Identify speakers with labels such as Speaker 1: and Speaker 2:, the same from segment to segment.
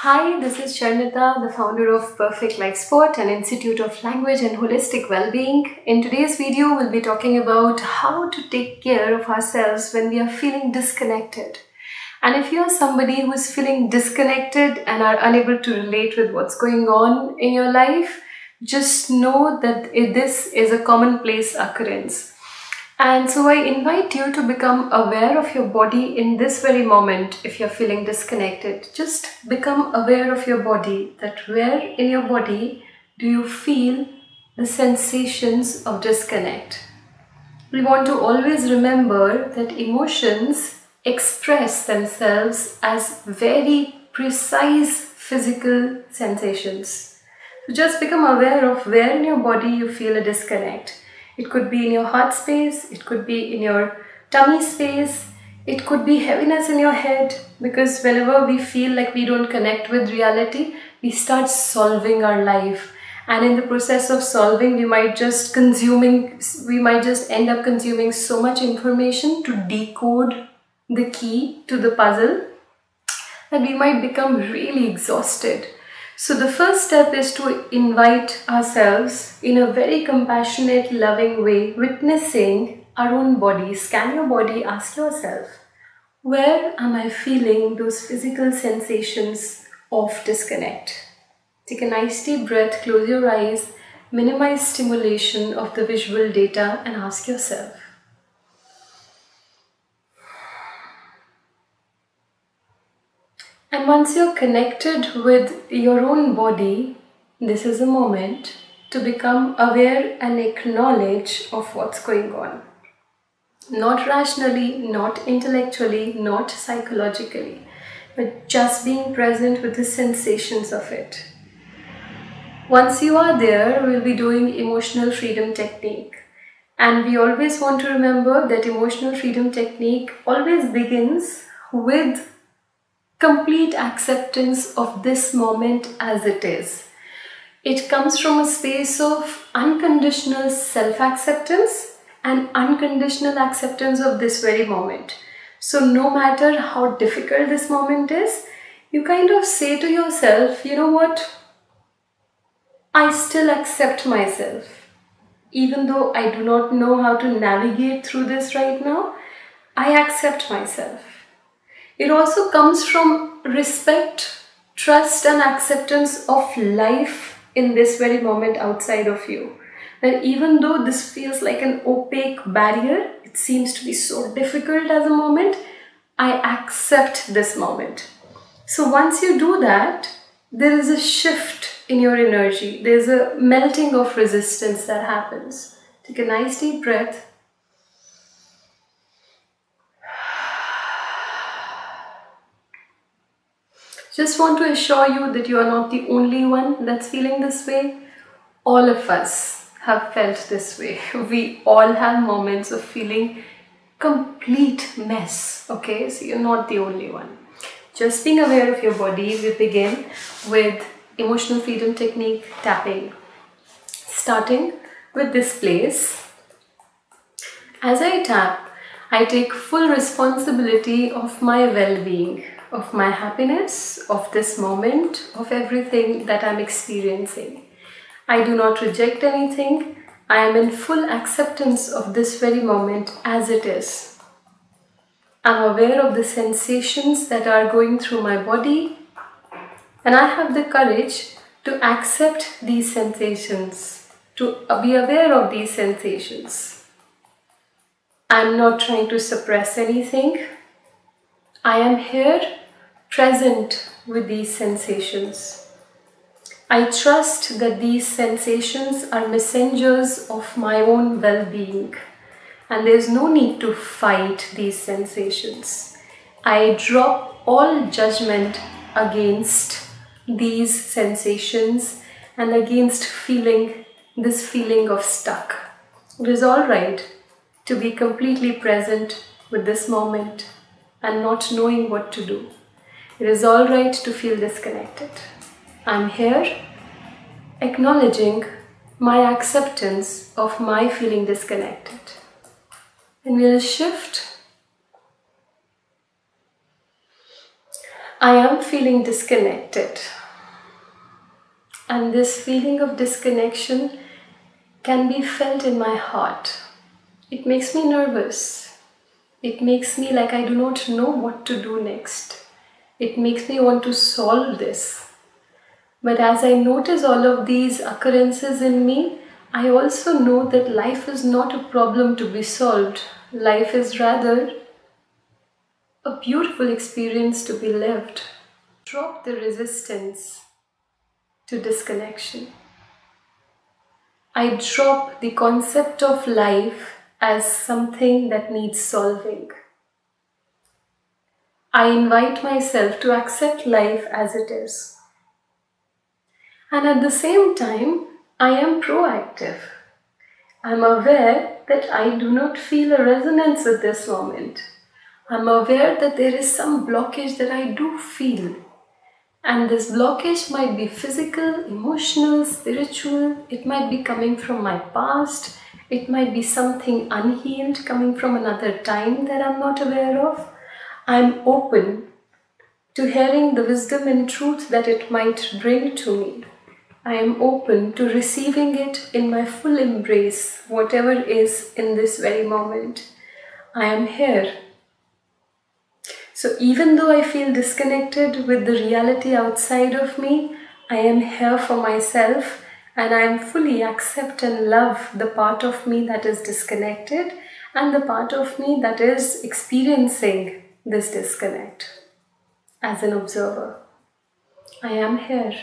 Speaker 1: Hi, this is Charnita, the founder of Perfect Life Sport, an institute of language and holistic well-being. In today's video, we'll be talking about how to take care of ourselves when we are feeling disconnected. And if you're somebody who is feeling disconnected and are unable to relate with what's going on in your life, just know that this is a commonplace occurrence. And so I invite you to become aware of your body in this very moment. If you're feeling disconnected, just become aware of your body, that where in your body do you feel the sensations of disconnect. We want to always remember that emotions express themselves as very precise physical sensations. So just become aware of where in your body you feel a disconnect. It could be in your heart space, it could be in your tummy space, it could be heaviness in your head, because whenever we feel like we don't connect with reality, we start solving our life. And in the process of solving, we might just end up consuming so much information to decode the key to the puzzle that we might become really exhausted. So the first step is to invite ourselves in a very compassionate, loving way, witnessing our own body. Scan your body, ask yourself, where am I feeling those physical sensations of disconnect? Take a nice deep breath, close your eyes, minimize stimulation of the visual data and ask yourself. And once you're connected with your own body, this is a moment to become aware and acknowledge of what's going on. Not rationally, not intellectually, not psychologically, but just being present with the sensations of it. Once you are there, we'll be doing emotional freedom technique. And we always want to remember that emotional freedom technique always begins with complete acceptance of this moment as it is. It comes from a space of unconditional self-acceptance and unconditional acceptance of this very moment. So no matter how difficult this moment is, you kind of say to yourself, you know what? I still accept myself. Even though I do not know how to navigate through this right now, I accept myself. It also comes from respect, trust and acceptance of life in this very moment outside of you. That even though this feels like an opaque barrier, it seems to be so difficult as a moment, I accept this moment. So once you do that, there is a shift in your energy. There's a melting of resistance that happens. Take a nice deep breath. Just want to assure you that you are not the only one that's feeling this way. All of us have felt this way. We all have moments of feeling complete mess, okay? So you're not the only one. Just being aware of your body, we begin with emotional freedom technique tapping. Starting with this place. As I tap, I take full responsibility of my well-being, of my happiness, of this moment, of everything that I'm experiencing. I do not reject anything. I am in full acceptance of this very moment as it is. I'm aware of the sensations that are going through my body, and I have the courage to accept these sensations, to be aware of these sensations. I'm not trying to suppress anything. I am here, present with these sensations. I trust that these sensations are messengers of my own well-being, and there's no need to fight these sensations. I drop all judgment against these sensations and against feeling this feeling of stuck. It is all right to be completely present with this moment and not knowing what to do. It is all right to feel disconnected. I'm here acknowledging my acceptance of my feeling disconnected. And we'll shift I am feeling disconnected. And this feeling of disconnection can be felt in my heart. It makes me nervous. It makes me like I do not know what to do next. It makes me want to solve this. But as I notice all of these occurrences in me, I also know that life is not a problem to be solved. Life is rather a beautiful experience to be lived. Drop the resistance to disconnection. I drop the concept of life as something that needs solving. I invite myself to accept life as it is. And at the same time, I am proactive. I'm aware that I do not feel a resonance with this moment. I'm aware that there is some blockage that I do feel. And this blockage might be physical, emotional, spiritual. It might be coming from my past. It might be something unhealed coming from another time that I'm not aware of. I'm open to hearing the wisdom and truth that it might bring to me. I am open to receiving it in my full embrace, whatever is in this very moment. I am here. So even though I feel disconnected with the reality outside of me, I am here for myself and I am fully accept and love the part of me that is disconnected and the part of me that is experiencing this disconnect as an observer. I am here.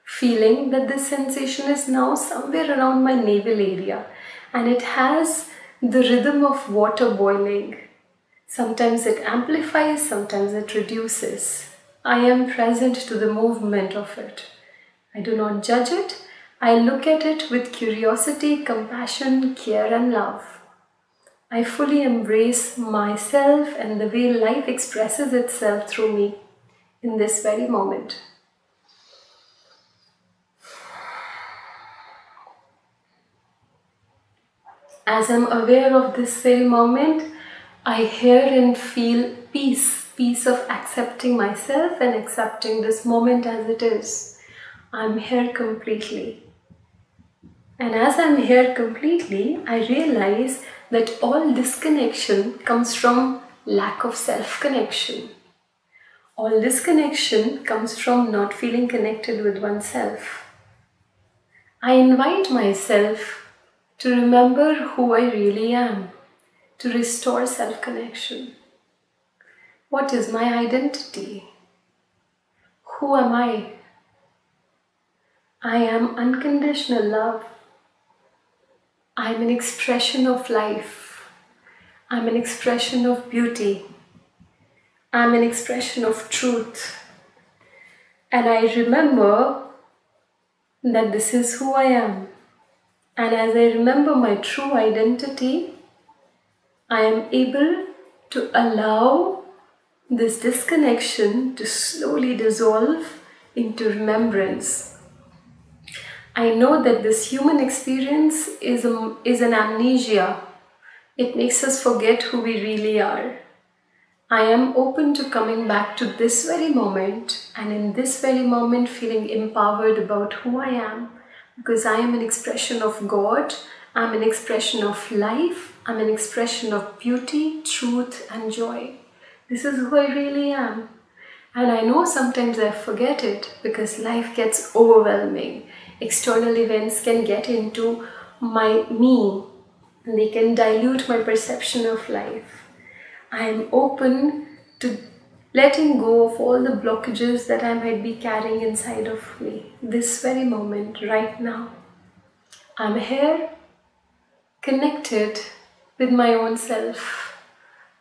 Speaker 1: Feeling that this sensation is now somewhere around my navel area and it has the rhythm of water boiling. Sometimes it amplifies, sometimes it reduces. I am present to the movement of it. I do not judge it. I look at it with curiosity, compassion, care and love. I fully embrace myself and the way life expresses itself through me in this very moment. As I'm aware of this very moment, I hear and feel peace of accepting myself and accepting this moment as it is. I'm here completely. And as I'm here completely, I realize that all disconnection comes from lack of self-connection. All disconnection comes from not feeling connected with oneself. I invite myself to remember who I really am, to restore self-connection. What is my identity? Who am I? I am unconditional love. I am an expression of life. I am an expression of beauty. I am an expression of truth. And I remember that this is who I am. And as I remember my true identity, I am able to allow this disconnection to slowly dissolve into remembrance. I know that this human experience is an amnesia. It makes us forget who we really are. I am open to coming back to this very moment and in this very moment feeling empowered about who I am. Because I am an expression of God, I am an expression of life, I am an expression of beauty, truth and joy. This is who I really am. And I know sometimes I forget it because life gets overwhelming. External events can get into me and they can dilute my perception of life. I am open to letting go of all the blockages that I might be carrying inside of me this very moment, right now. I'm here, connected with my own self.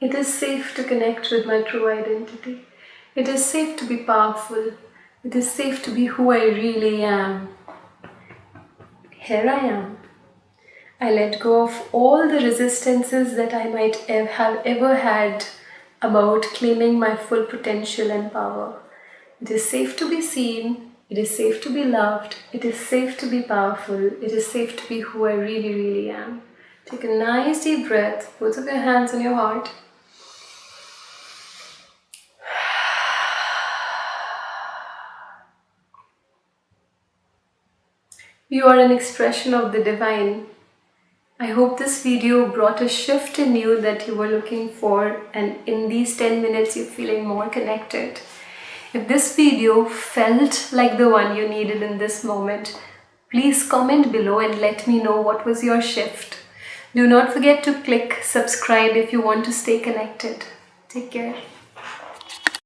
Speaker 1: It is safe to connect with my true identity. It is safe to be powerful. It is safe to be who I really am. Here I am. I let go of all the resistances that I might have ever had about claiming my full potential and power. It is safe to be seen. It is safe to be loved. It is safe to be powerful. It is safe to be who I really, really am. Take a nice deep breath. Both of your hands on your heart. You are an expression of the divine. I hope this video brought a shift in you that you were looking for, and in these 10 minutes you're feeling more connected. If this video felt like the one you needed in this moment, please comment below and let me know what was your shift. Do not forget to click subscribe if you want to stay connected. Take care.